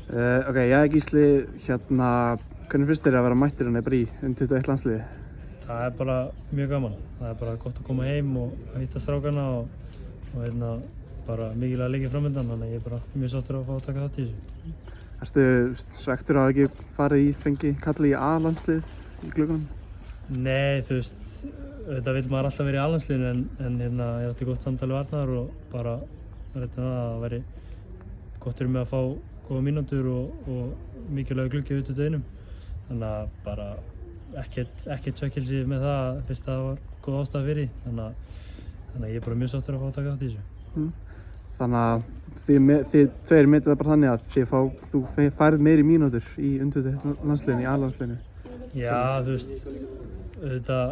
Ok, Gísli, hvernig finnst þér að vera mættur hérna bara í U21 landsliði? Það er bara mjög gaman. Það er bara gott að koma heim og hitta strákana og bara mikilvæga leikir framöndan, þannig að ég er bara mjög sáttur að fá að taka þátt í þessu. Ertu svekktur að ekki fengi kallið í A-landslið í gluggunum? Nei, þú veist, auðvitað vil maður alltaf vera í A-landsliðinu en ég átti gott samtal við Arnar og bara að það væri gott fyrir mig að fá góða mínútur og mikilvæga gluggi í U21. Þannig að bara ekkert svekkelsi með það fyrst það var góð ástæða fyrir því. Þannig að ég er bara mjög sáttur að fá að taka þátt í þessu. Þannig að þið tveir metið það bara þannig að þú færð meiri mínútur í U21 landsliðinu, í A-landsliðinu? Já, þú veist, auðvitað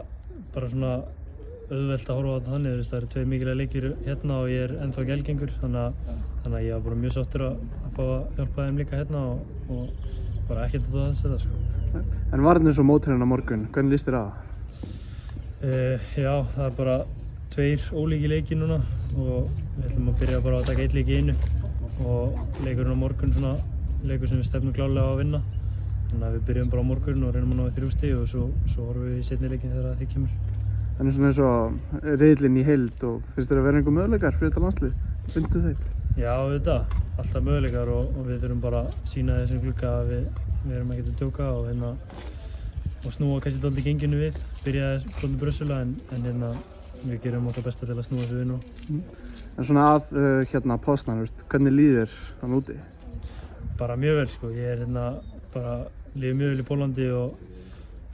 bara svona auðvelt að horfa á þetta þannig, þú veist, það eru tveir mikilvægir leikir hérna og ég er ennþá ekki elgengur, þannig að ég var bara mjög sáttur að fá að hjálpa þeim líka hérna og bara ekkert út á þess þetta, sko. En varðin eins og mótherinn á morgun, hvernig líst þér á það? Já, það er bara tveir ólíkir leikir núna og við ætlum að byrja bara að taka einn leik í einu og leikurinn á morgun svona leikur sem við stefnum klárlega á að vinna. Þannig að við byrjum bara á morgun og reynum að ná 3 stig og svo horfum við í seinni leikinn þegar það kemur. En svona eins og riðillinn í heild og finnst þér að vera einhver möguleikar fyrir þetta landslið? Fundu þeir? Já, auðvitað, alltaf möguleikar og við þurfum bara að sýna þessum glugga að við erum ekkert að djóka og snúa kannski dálítið genginu við. Byrjaði svolítið brössulega en við gerum okkar besta til að snúa þessu við nú. En svona að Poznan, hvernig líður þann úti? Bara mjög vel, sko. Ég er bara líður mjög vel í Pólandi og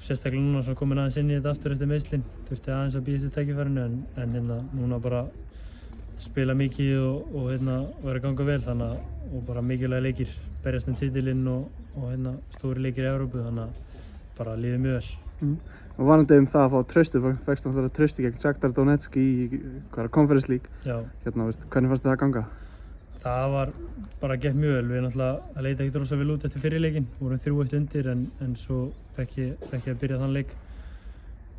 sérstaklega núna svo komin aðeins inn í þetta aftur eftir meiðslin. Þurfti aðeins að bíða eftir tækifærinu en núna bara spila mikið og vera að ganga vel og bara mikilvægir leikir, berjast titilinn og stóri leikir í Evrópu, þannig að bara líður mjög vel. Og varandi það að fá traustu, fékkst náttúrulega trausti gegn Shakhtar Donetsk í Conference League. Já. Hvernig fannst þið það ganga? Það var bara gekk mjög vel. Við náttúrulega leita ekkert rosa vel út eftir fyrri leikinn, vorum 3-1 undir en svo fekk ég að byrja þann leik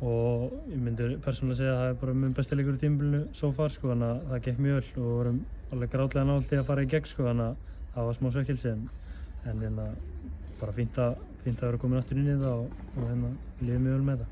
og ég myndi persónulega segja að það er bara minn besti leikur í tímabilinu so far, sko, þannig að það gekk mjög vel og við vorum alveg grátlega nálægt í að fara í gegn, sko, þannig að það var smá svekkelsi en bara fínt að vera komin aftur inn í það og líður mjög vel með það.